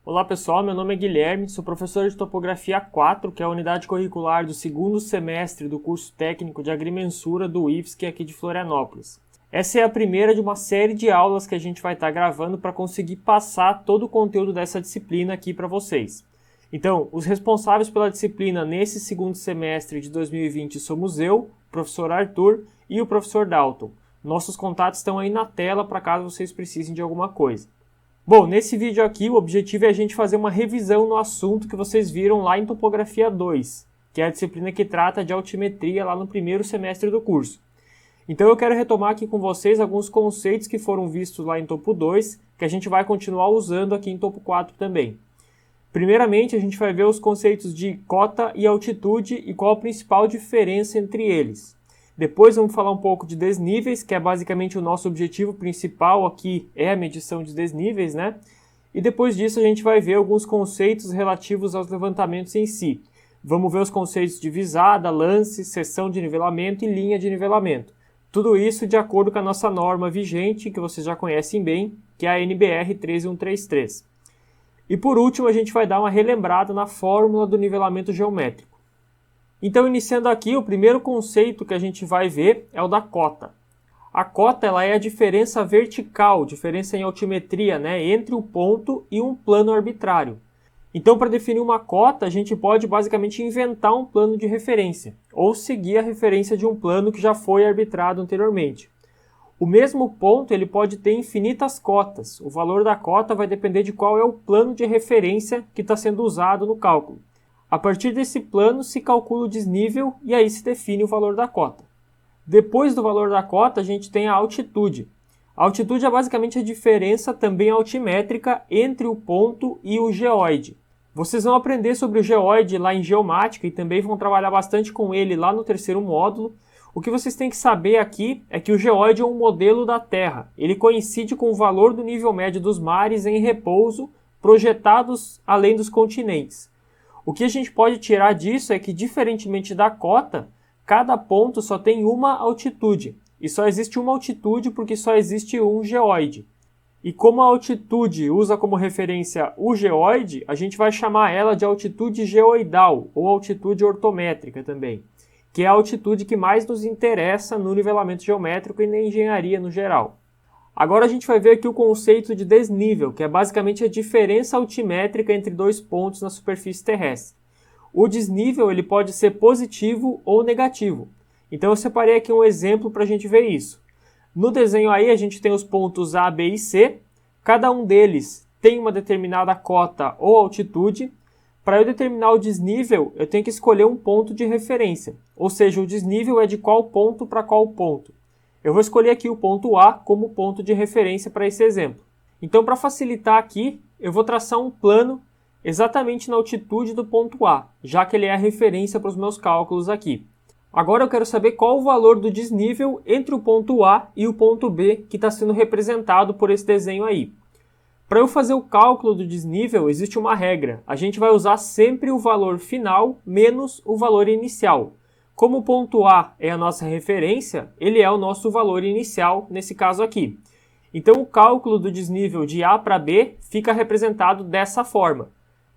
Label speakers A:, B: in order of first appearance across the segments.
A: Olá pessoal, meu nome é Guilherme, sou professor de Topografia 4, que é a unidade curricular do segundo semestre do curso técnico de agrimensura do IFSC aqui de Florianópolis. Essa é a primeira de uma série de aulas que a gente vai estar gravando para conseguir passar todo o conteúdo dessa disciplina aqui para vocês. Então, os responsáveis pela disciplina nesse segundo semestre de 2020 somos eu, o professor Arthur e o professor Dalton. Nossos contatos estão aí na tela para caso vocês precisem de alguma coisa. Bom, nesse vídeo aqui o objetivo é a gente fazer uma revisão no assunto que vocês viram lá em Topografia 2, que é a disciplina que trata de altimetria lá no primeiro semestre do curso. Então eu quero retomar aqui com vocês alguns conceitos que foram vistos lá em Topo 2, que a gente vai continuar usando aqui em Topo 4 também. Primeiramente, a gente vai ver os conceitos de cota e altitude e qual a principal diferença entre eles. Depois vamos falar um pouco de desníveis, que é basicamente o nosso objetivo principal aqui, é a medição de desníveis, né? E depois disso a gente vai ver alguns conceitos relativos aos levantamentos em si. Vamos ver os conceitos de visada, lance, seção de nivelamento e linha de nivelamento. Tudo isso de acordo com a nossa norma vigente, que vocês já conhecem bem, que é a NBR 13133. E por último a gente vai dar uma relembrada na fórmula do nivelamento geométrico. Então, iniciando aqui, o primeiro conceito que a gente vai ver é o da cota. A cota ela é a diferença vertical, diferença em altimetria, né, entre um ponto e um plano arbitrário. Então, para definir uma cota, a gente pode basicamente inventar um plano de referência, ou seguir a referência de um plano que já foi arbitrado anteriormente. O mesmo ponto ele pode ter infinitas cotas. O valor da cota vai depender de qual é o plano de referência que está sendo usado no cálculo. A partir desse plano se calcula o desnível e aí se define o valor da cota. Depois do valor da cota, a gente tem a altitude. A altitude é basicamente a diferença também altimétrica entre o ponto e o geóide. Vocês vão aprender sobre o geóide lá em geomática e também vão trabalhar bastante com ele lá no terceiro módulo. O que vocês têm que saber aqui é que o geóide é um modelo da Terra. Ele coincide com o valor do nível médio dos mares em repouso projetados além dos continentes. O que a gente pode tirar disso é que, diferentemente da cota, cada ponto só tem uma altitude. E só existe uma altitude porque só existe um geóide. E como a altitude usa como referência o geóide, a gente vai chamar ela de altitude geoidal, ou altitude ortométrica também, que é a altitude que mais nos interessa no nivelamento geométrico e na engenharia no geral. Agora a gente vai ver aqui o conceito de desnível, que é basicamente a diferença altimétrica entre dois pontos na superfície terrestre. O desnível ele pode ser positivo ou negativo. Então eu separei aqui um exemplo para a gente ver isso. No desenho aí a gente tem os pontos A, B e C. Cada um deles tem uma determinada cota ou altitude. Para eu determinar o desnível, eu tenho que escolher um ponto de referência. Ou seja, o desnível é de qual ponto para qual ponto. Eu vou escolher aqui o ponto A como ponto de referência para esse exemplo. Então, para facilitar aqui, eu vou traçar um plano exatamente na altitude do ponto A, já que ele é a referência para os meus cálculos aqui. Agora eu quero saber qual o valor do desnível entre o ponto A e o ponto B que está sendo representado por esse desenho aí. Para eu fazer o cálculo do desnível, existe uma regra. A gente vai usar sempre o valor final menos o valor inicial. Como o ponto A é a nossa referência, ele é o nosso valor inicial nesse caso aqui. Então o cálculo do desnível de A para B fica representado dessa forma.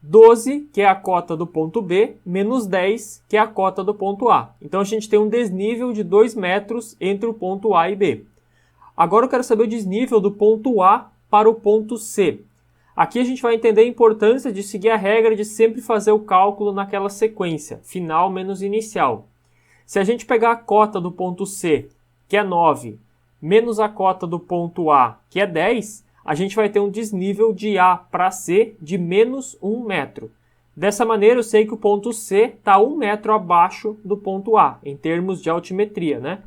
A: 12, que é a cota do ponto B, menos 10, que é a cota do ponto A. Então a gente tem um desnível de 2 metros entre o ponto A e B. Agora eu quero saber o desnível do ponto A para o ponto C. Aqui a gente vai entender a importância de seguir a regra de sempre fazer o cálculo naquela sequência, final menos inicial. Se a gente pegar a cota do ponto C, que é 9, menos a cota do ponto A, que é 10, a gente vai ter um desnível de A para C de menos 1 metro. Dessa maneira, eu sei que o ponto C está 1 metro abaixo do ponto A, em termos de altimetria, né?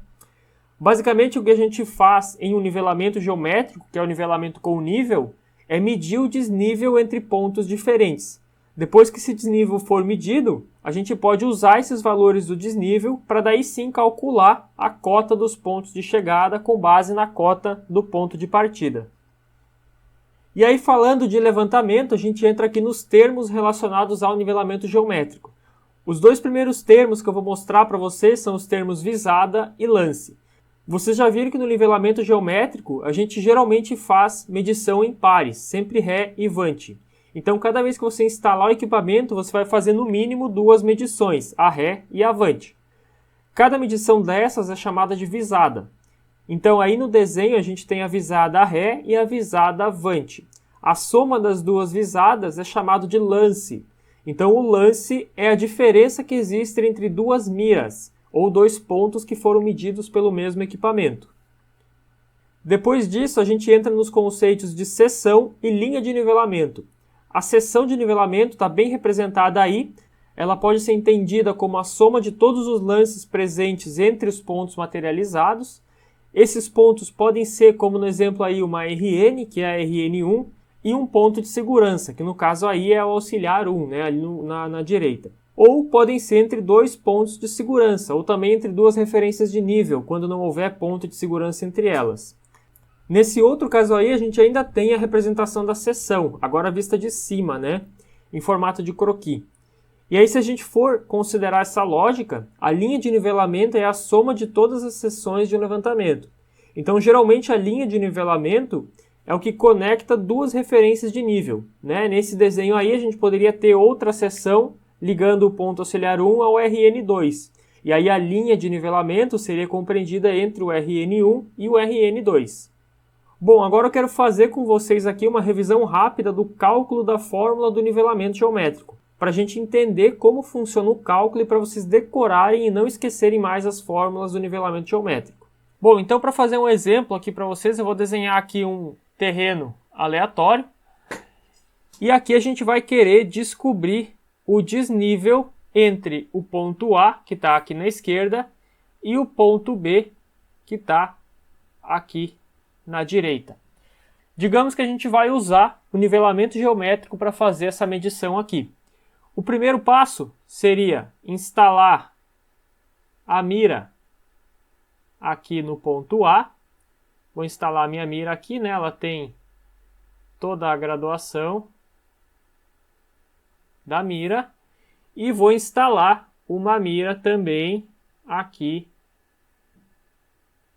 A: Basicamente, o que a gente faz em um nivelamento geométrico, que é o nivelamento com nível, é medir o desnível entre pontos diferentes. Depois que esse desnível for medido, a gente pode usar esses valores do desnível para daí sim calcular a cota dos pontos de chegada com base na cota do ponto de partida. E aí, falando de levantamento, a gente entra aqui nos termos relacionados ao nivelamento geométrico. Os dois primeiros termos que eu vou mostrar para vocês são os termos visada e lance. Vocês já viram que no nivelamento geométrico a gente geralmente faz medição em pares, sempre ré e vante. Então, cada vez que você instalar o equipamento, você vai fazer no mínimo 2 medições, a ré e a avante. Cada medição dessas é chamada de visada. Então, aí no desenho a gente tem a visada ré e a visada avante. A soma das duas visadas é chamado de lance. Então, o lance é a diferença que existe entre duas miras, ou dois pontos que foram medidos pelo mesmo equipamento. Depois disso, a gente entra nos conceitos de seção e linha de nivelamento. A seção de nivelamento está bem representada aí. Ela pode ser entendida como a soma de todos os lances presentes entre os pontos materializados. Esses pontos podem ser, como no exemplo aí, uma RN, que é a RN1, e um ponto de segurança, que no caso aí é o auxiliar 1, né, ali na direita. Ou podem ser entre dois pontos de segurança, ou também entre duas referências de nível, quando não houver ponto de segurança entre elas. Nesse outro caso aí, a gente ainda tem a representação da seção, agora vista de cima, né, em formato de croquis. E aí, se a gente for considerar essa lógica, a linha de nivelamento é a soma de todas as seções de um levantamento. Então, geralmente, a linha de nivelamento é o que conecta duas referências de nível, né? Nesse desenho aí, a gente poderia ter outra seção ligando o ponto auxiliar 1 ao RN2. E aí, a linha de nivelamento seria compreendida entre o RN1 e o RN2. Bom, agora eu quero fazer com vocês aqui uma revisão rápida do cálculo da fórmula do nivelamento geométrico, para a gente entender como funciona o cálculo e para vocês decorarem e não esquecerem mais as fórmulas do nivelamento geométrico. Bom, então para fazer um exemplo aqui para vocês, eu vou desenhar aqui um terreno aleatório. E aqui a gente vai querer descobrir o desnível entre o ponto A, que está aqui na esquerda, e o ponto B, que está aqui na direita. Digamos que a gente vai usar o nivelamento geométrico para fazer essa medição aqui. O primeiro passo seria instalar a mira aqui no ponto A. Vou instalar a minha mira aqui, né? Ela tem toda a graduação da mira. E vou instalar uma mira também aqui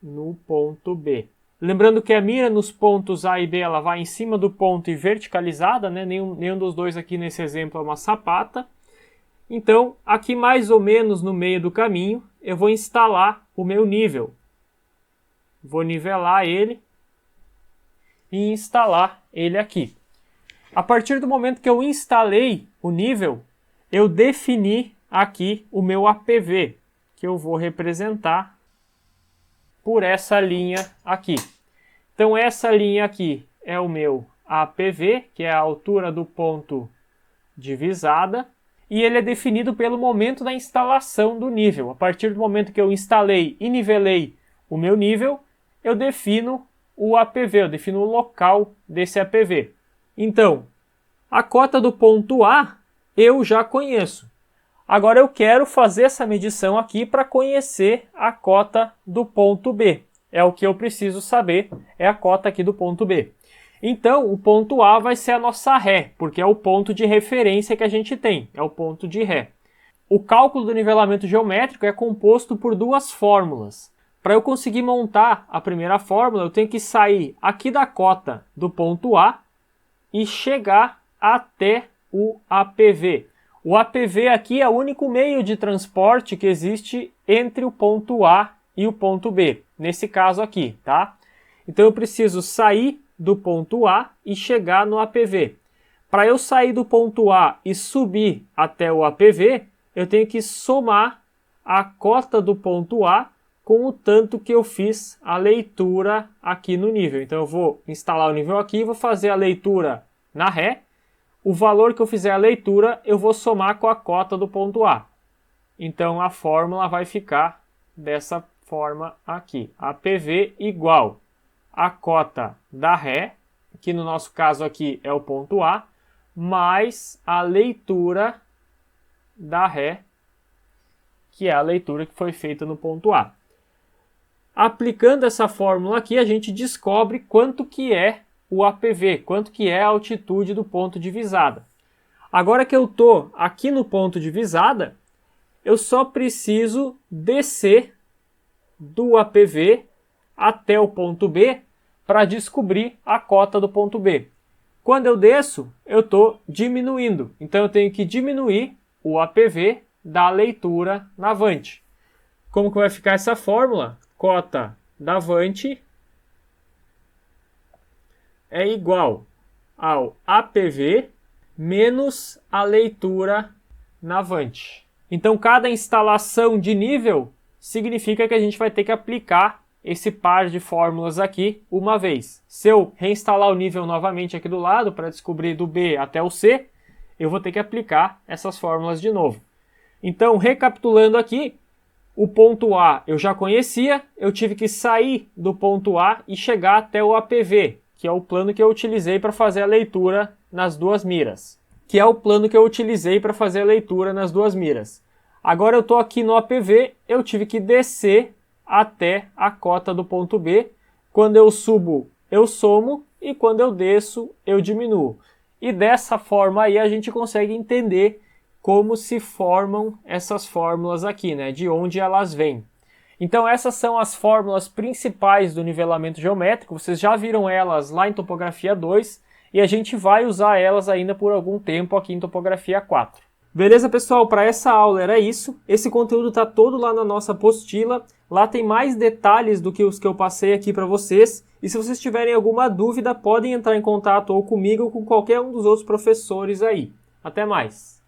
A: no ponto B. Lembrando que a mira nos pontos A e B ela vai em cima do ponto e verticalizada, né? Nenhum dos dois aqui nesse exemplo é uma sapata. Então, aqui mais ou menos no meio do caminho, eu vou instalar o meu nível. Vou nivelar ele e instalar ele aqui. A partir do momento que eu instalei o nível, eu defini aqui o meu APV, que eu vou representar por essa linha aqui. Então essa linha aqui é o meu APV, que é a altura do ponto de visada, e ele é definido pelo momento da instalação do nível. A partir do momento que eu instalei e nivelei o meu nível, eu defino o APV, eu defino o local desse APV. Então, a cota do ponto A eu já conheço. Agora eu quero fazer essa medição aqui para conhecer a cota do ponto B. É o que eu preciso saber, é a cota aqui do ponto B. Então, o ponto A vai ser a nossa ré, porque é o ponto de referência que a gente tem, é o ponto de ré. O cálculo do nivelamento geométrico é composto por duas fórmulas. Para eu conseguir montar a primeira fórmula, eu tenho que sair aqui da cota do ponto A e chegar até o APV. O APV aqui é o único meio de transporte que existe entre o ponto A e o ponto B, nesse caso aqui, tá? Então eu preciso sair do ponto A e chegar no APV. Para eu sair do ponto A e subir até o APV, eu tenho que somar a cota do ponto A com o tanto que eu fiz a leitura aqui no nível. Então eu vou instalar o nível aqui, vou fazer a leitura na ré. O valor que eu fizer a leitura, eu vou somar com a cota do ponto A. Então a fórmula vai ficar dessa forma aqui. APV igual a cota da ré, que no nosso caso aqui é o ponto A, mais a leitura da ré, que é a leitura que foi feita no ponto A. Aplicando essa fórmula aqui, a gente descobre quanto que é o APV, quanto que é a altitude do ponto de visada. Agora que eu estou aqui no ponto de visada, eu só preciso descer do APV até o ponto B para descobrir a cota do ponto B. Quando eu desço, eu estou diminuindo. Então eu tenho que diminuir o APV da leitura na Avante. Como que vai ficar essa fórmula? Cota da Avante é igual ao APV menos a leitura na Avante. Então, cada instalação de nível significa que a gente vai ter que aplicar esse par de fórmulas aqui uma vez. Se eu reinstalar o nível novamente aqui do lado para descobrir do B até o C, eu vou ter que aplicar essas fórmulas de novo. Então, recapitulando aqui, o ponto A eu já conhecia, eu tive que sair do ponto A e chegar até o APV, que é o plano que eu utilizei para fazer a leitura nas duas miras. Agora eu estou aqui no APV, eu tive que descer até a cota do ponto B. Quando eu subo, eu somo, e quando eu desço, eu diminuo. E dessa forma aí a gente consegue entender como se formam essas fórmulas aqui, né? De onde elas vêm. Então essas são as fórmulas principais do nivelamento geométrico. Vocês já viram elas lá em Topografia 2 e a gente vai usar elas ainda por algum tempo aqui em Topografia 4. Beleza, pessoal? Para essa aula era isso. Esse conteúdo está todo lá na nossa apostila. Lá tem mais detalhes do que os que eu passei aqui para vocês. E se vocês tiverem alguma dúvida, podem entrar em contato ou comigo ou com qualquer um dos outros professores aí. Até mais!